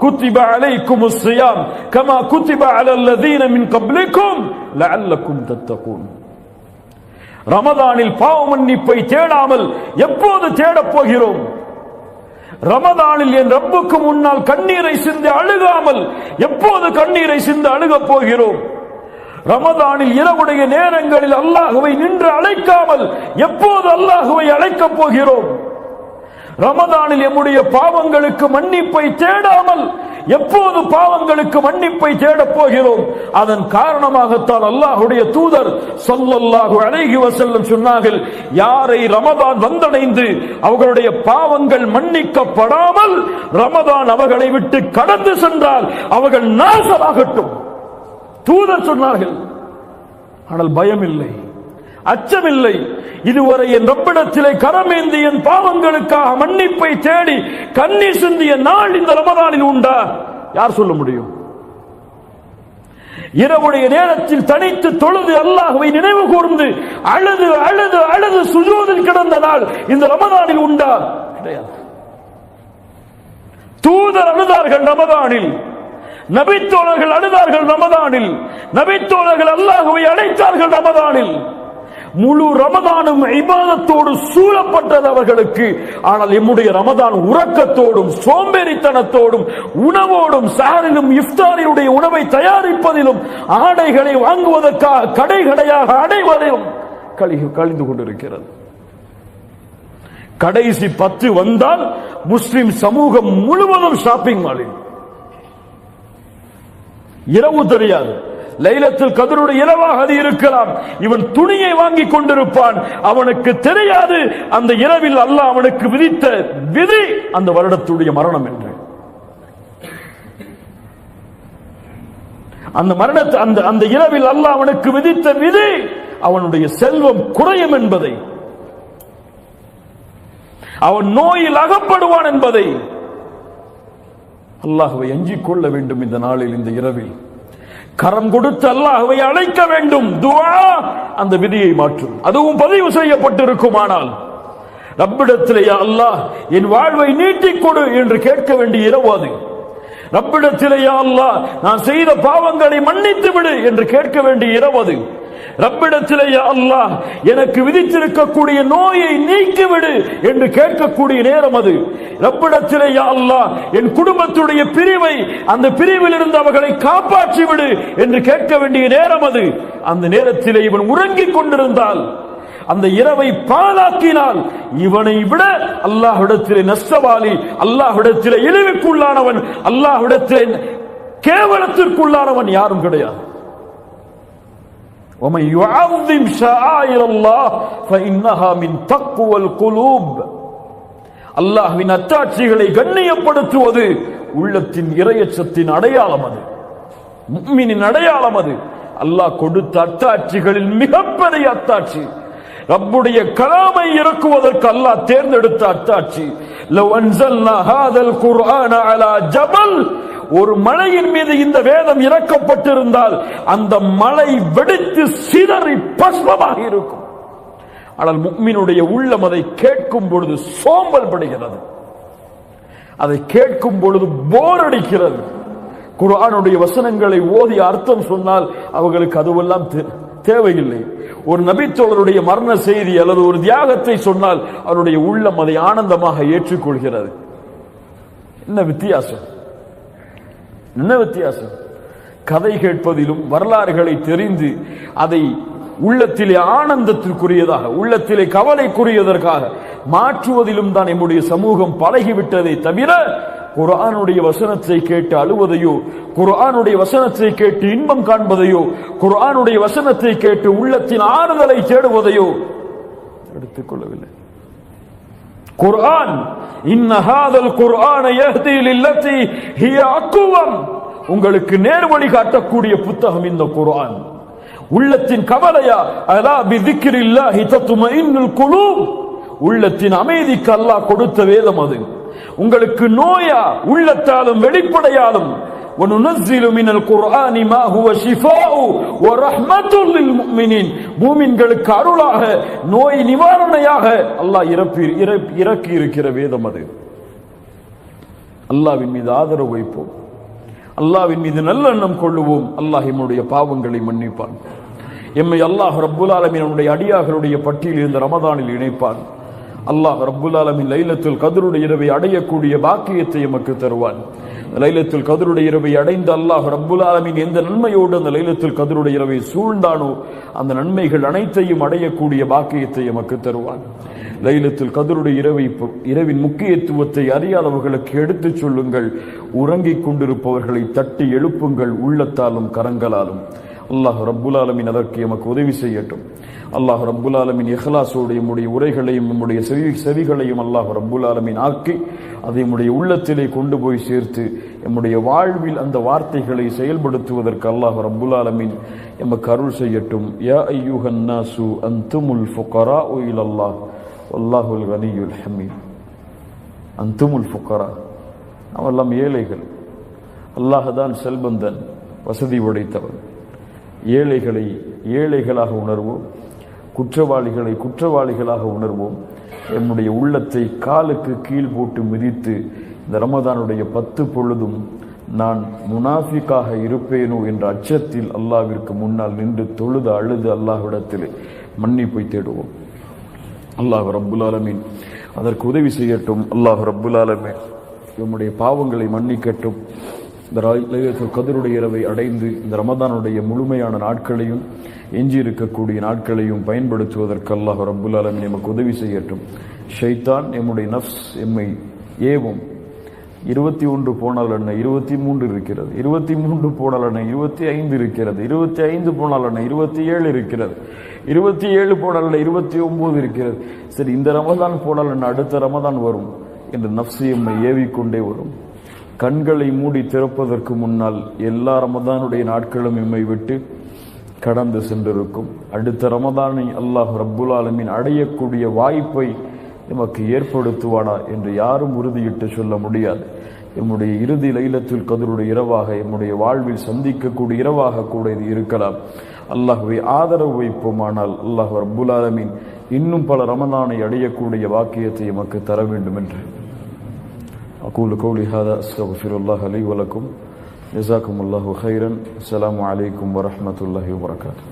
كتب عليكم الصيام كما كتب على الذين من قبلكم لعلكم تتقون. ரமதானில் பாவ மன்னிப்பை தேடாமல் எப்போது தேடப் போகிறோம்? ரமதானில் என் ரப்புக்கு முன்னால் கண்ணீரை சிந்தி அழுகாமல் எப்போது கண்ணீரை சிந்து அழுகப் போகிறோம்? ரமதானில் இரவுடைய நேரங்களில் அல்லாஹ்வை நின்று அழைக்காமல் எப்போது அல்லாஹ்வை அழைக்கப் போகிறோம்? ரமதானில் எம்முடைய பாவங்களுக்கு மன்னிப்பை தேடாமல் எப்போது பாவங்களுக்கு மன்னிப்பை தேடப் போகிறோம்? அதன் காரணமாகத்தான் அல்லாஹ்வுடைய தூதர் ஸல்லல்லாஹு அலைஹி வஸல்லம் சொன்னார்கள், யாரை ரமதான் வந்தடைந்து அவர்களுடைய பாவங்கள் மன்னிக்கப்படாமல் ரமதான் அவர்களை விட்டு கடந்து சென்றால் அவர்கள் நாசமாகட்டும். தூதர் சொன்னார்கள். ஆனால் பயம் இல்லை, அச்சமில்லை. இதுவரை என் ரப்பிடத்திலே கரமேந்தி என் பாவங்களுக்காக மன்னிப்பை தேடி கண்ணீர் சிந்திய நாள் இந்த ரமதானில் உண்டா? யார் சொல்ல முடியும்? இரவுடைய நேரத்தில் தனித்து தொழுது அல்லாஹ்வை நினைவு கூர்ந்து அழுது அழுது அழுது சுஜூதில் கிடந்த நாள் இந்த ரமதானில் உண்டா? கிடையாது. தூதர் அழுதார்கள் ரமதானில், நபித்தோழர்கள் அழுதார்கள் ரமதானில், நபித்தோழர்கள் அல்லாஹ்வை அழைத்தார்கள் ரமதானில். முழு ரமதானும் இபாதத்தோடு சூழப்பட்டது அவர்களுக்கு. ஆனால் எம்முடைய ரமதான் உறக்கத்தோடும் சோம்பேறித்தனத்தோடும் உணவோடும் சஹரிலும் இஃப்தாரியுடைய உணவை தயாரிப்பதிலும் ஆடைகளை வாங்குவதற்காக கடை கடையாக அடைவதிலும் கழிந்து கொண்டிருக்கிறது. கடைசி 10 வந்தால் முஸ்லிம் சமூகம் முழுவதும் ஷாப்பிங் மாலில். இரவு தெரியாது, லைலத்துல் கத்ருடைய இரவாக அது இருக்கலாம். இவன் துணியை வாங்கி கொண்டிருப்பான், அவனுக்கு தெரியாது அந்த இரவில் அல்லாஹ் அவனுக்கு விதித்த விதி அந்த வருடத்துடைய மரணம் என்று. அந்த மரணத்தை அந்த இரவில் அல்லாஹ் அவனுக்கு விதித்த விதி அவனுடைய செல்வம் குறையும் என்பதை, அவன் நோயில் அகப்படுவான் என்பதை. அல்லாஹ்வை அஞ்சிக் கொள்ள வேண்டும். இந்த நாளில் இந்த இரவில் கரம் கொடுத்து அல்லாஹ்வை அழைக்க வேண்டும். துஆ அந்த விதியை மாற்றும். அதுவும் பதிவு செய்யப்பட்டிருக்குமானால் ரப்பிடத்திலே யா அல்லாஹ் என் வாழ்வை நீட்டிக் கொடு என்று கேட்க வேண்டிய இரவு அது. ரப்பிடத்திலே யா அல்லாஹ் நான் செய்த பாவங்களை மன்னித்து விடு என்று கேட்க வேண்டிய இரவு அது. ரப்பிடத்திலே யா அல்லாஹ் எனக்கு விதித்திருக்கக்கூடிய நோயை நீக்கிவிடு என்று கேட்கக்கூடிய நேரம் அது. ரப்பிடத்திலே யா அல்லாஹ் என் குடும்பத்துடைய பிரிவை, அந்த பிரிவில் இருந்து அவர்களை காப்பாற்றி விடு என்று கேட்க வேண்டிய நேரம் அது. அந்த நேரத்திலே இவன் உறங்கிக் கொண்டிருந்தால், அந்த இரவை பாழாக்கினால், இவனை விட அல்லாஹ்விடத்திலே நஷ்டவாளி, அல்லாஹ்விடத்திலே இழிவுக்குள்ளானவன், அல்லாஹ்விடத்திலே கேவலத்திற்குள்ளானவன் யாரும் கிடையாது. وَمَنْ يُعَظِّمْ شَعَائِرَ اللَّهِ فَإِنَّهَا مِنْ تَقْوَى الْقُلُوبِ. அல்லாஹ்வின் அத்தாட்சிகளை கண்ணியப்படுத்துவது உள்ளத்தின் இறையச்சத்தின் அடையாளம் அது, முஃமினின் அடையாளம் அது. அல்லாஹ் கொடுத்த அத்தாட்சிகளில் மிகப்பெரிய அத்தாட்சி ரப்புடைய கலாமை இறக்குவதற்கு அல்லாஹ் தேர்ந்தெடுத்த அத்தாட்சி. லவ் அன்ஸல்னா ஹாதல் குர்ஆன அலா ஜபல், ஒரு மலையின் மீது இந்த வேதம் இறக்கப்பட்டிருந்தால் அந்த மலை வெடித்து சிதறி பஸ்மமாக இருக்கும். ஆனால் முஃமினுடைய உள்ளம் அதை கேட்கும் பொழுது சோம்பல் படுகிறது, அதை கேட்கும் பொழுது போர் அடிக்கிறது. குர்ஆனுடைய வசனங்களை ஓதி அர்த்தம் சொன்னால் அவர்களுக்கு அதுவெல்லாம் தேவையில்லை. ஒரு நபித்தோழருடைய மரண செய்தி அல்லது ஒரு தியாகத்தை சொன்னால் அவருடைய உள்ளம் அதை ஆனந்தமாக ஏற்றுக்கொள்கிறது. என்ன வித்தியாசம்? என்ன வித்தியாசம்? கதை கேட்பதிலும் வரலாறுகளை தெரிந்து அதை உள்ளத்திலே ஆனந்தத்திற்குரியதாக, உள்ளத்திலே கவலைக்குரியதற்காக மாற்றுவதிலும் தான் நம்முடைய சமூகம் பழகிவிட்டதை தவிர குர்ஆனுடைய வசனத்தை கேட்டு அழுவதையோ, குர்ஆனுடைய வசனத்தை கேட்டு இன்பம் காண்பதையோ, குர்ஆனுடைய வசனத்தை கேட்டு உள்ளத்தின் ஆறுதலை தேடுவதையோ எடுத்துக்கொள்ளவில்லை. குர்ஆன் இன்ன ஹாதல் குர்ஆன யஹ்தி லில்லதி ஹிய அக்வம், உங்களுக்கு நேர்வழி காட்டக்கூடிய புத்தகம் இந்த குர்ஆன். உள்ளத்தின் கவலையா, அலா பிதிக்ரில்லாஹி தத்மஇன்னுல் குலூப், உள்ளத்தின் அமைதிக்கு அல்லாஹ் கொடுத்த வேதம் அது. உங்களுக்கு நோயா, உள்ளத்தாலும் வெளிப்படையாலும். وَنُنَزِّلُ مِنَ الْقُرْآنِ مَا هُوَ شِفَاءٌ وَرَحْمَةٌ لِلْمُؤْمِنِينَ, மூமின்களுக்கு அருளாக, நோய் நிவாரணையாக அல்லாஹ் இறக்கி இருக்கிற வேதம் அது. அல்லாஹ்வின் மீது ஆதரவு வைப்போம், அல்லாஹ்வின் மீது நல்லெண்ணம் கொள்ளுவோம். அல்லாஹ் எம்முடைய பாவங்களை மன்னிப்பான். எம்மை அல்லாஹ் ரப்புல் ஆலமீனுடைய அடியார்களுடைய பட்டியலில் இந்த ரமதானில் இணைப்பான். அல்லாஹ் ரப்புல் ஆலமீன் லைலத்துல் கத்ருடைய இரவை அடையக்கூடிய பாக்கியத்தை எமக்கு தருவான். லைலத்துல் கத்ருடைய இரவை அடைந்த அல்லாஹ் ரப்புல் ஆலமீன் எந்த நன்மையோடு அந்த லைலத்துல் கத்ருடைய இரவை சூழ்ந்தானோ அந்த நன்மைகள் அனைத்தையும் அடையக்கூடிய பாக்கியத்தை எமக்கு தருவான். லைலத்துல் கத்ருடைய இரவின் முக்கியத்துவத்தை அறியாதவர்களுக்கு எடுத்துச் சொல்லுங்கள். உறங்கிக் கொண்டிருப்பவர்களை தட்டி எழுப்புங்கள், உள்ளத்தாலும் கரங்களாலும். அல்லாஹ் ரப்புல் ஆலமீன் அதற்கு எமக்கு உதவி செய்யட்டும். அல்லாஹ் ரப்புல் ஆலமீன் இஹ்லாஸோடு நம்முடைய உரைகளையும் நம்முடைய செவிகளையும் அல்லாஹ் ரப்புல் ஆலமீன் ஆக்கி அதை நம்முடைய உள்ளத்திலே கொண்டு போய் சேர்த்து நம்முடைய வாழ்வில் அந்த வார்த்தைகளை செயல்படுத்துவதற்கு அல்லாஹ் ரப்புல் ஆலமீன் எமக்கு அருள் செய்யட்டும். யா அய்யுஹன் நாசு அன்துமுல் ஃபுகராஉ இலல்லாஹ் வல்லாஹுல் கனியுல் ஹமீத். அன்துமுல் ஃபுகரா, நாமெல்லாம் ஏழைகள். அல்லாஹ் தான் செல்வந்தன், வசதி உடைத்தவன். ஏழைகளை ஏழைகளாக உணர்வோம், குற்றவாளிகளை குற்றவாளிகளாக உணர்வோம். என்னுடைய உள்ளத்தை காலுக்கு கீழ் போட்டு மிதித்து இந்த ரமதானுடைய 10 பொழுதும் நான் முனாஃபிக்காக இருப்பேனோ என்ற அச்சத்தில் அல்லாஹ்விற்கு முன்னால் நின்று தொழுது அழுது அல்லாஹ்விடத்தில் மன்னிப்பை தேடுவோம். அல்லாஹ் ரப்புல் ஆலமீன் அதற்கு உதவி செய்யட்டும். அல்லாஹ் ரப்புல் ஆலமீன் நம்முடைய பாவங்களை மன்னிக்கட்டும். இந்த லைலத்துல் கத்ருடைய இரவை அடைந்து இந்த ரமதானுடைய முழுமையான நாட்களையும் எஞ்சி இருக்கக்கூடிய நாட்களையும் பயன்படுத்துவதற்கு அல்லாஹ் ரப்புல் ஆலமீன் நமக்கு உதவி செய்யட்டும். ஷைத்தான் எம்முடைய நஃப்ஸ் எம்மை ஏவும். 21 போனால் என்ன 23 இருக்கிறது, 23 போனால் என்ன 25 இருக்கிறது, 25 போனால் என்ன 27 இருக்கிறது, 27 போனால் என்ன 29 இருக்கிறது. சரி, இந்த ரமதான் போனால் என்ன அடுத்த ரமதான் வரும் என்று நஃப்ஸ் எம்மை ஏவிக்கொண்டே வரும். கண்களை மூடி திறப்பதற்கு முன்னால் எல்லா ரமதானுடைய நாட்களும் எம்மை விட்டு கடந்து சென்றிருக்கும். அடுத்த ரமதானை அல்லாஹ் ரப்புல் ஆலமீன் அடையக்கூடிய வாய்ப்பை நமக்கு ஏற்படுத்துவானா என்று யாரும் உறுதியிட்டு சொல்ல முடியாது. எம்முடைய இறுதி லைலத்துல் கத்ருடைய இரவாக எம்முடைய வாழ்வில் சந்திக்கக்கூடிய இரவாக கூட இது இருக்கலாம். அல்லாஹ்வை ஆதரவு வைப்போமானால் அல்லாஹ் ரப்புல் ஆலமீன் இன்னும் பல ரமதானை அடையக்கூடிய வாக்கியத்தை எமக்கு தர வேண்டும் என்று أقول قولي هذا أستغفر الله لي ولكم جزاكم الله خيرا. السلام عليكم ورحمة الله وبركاته.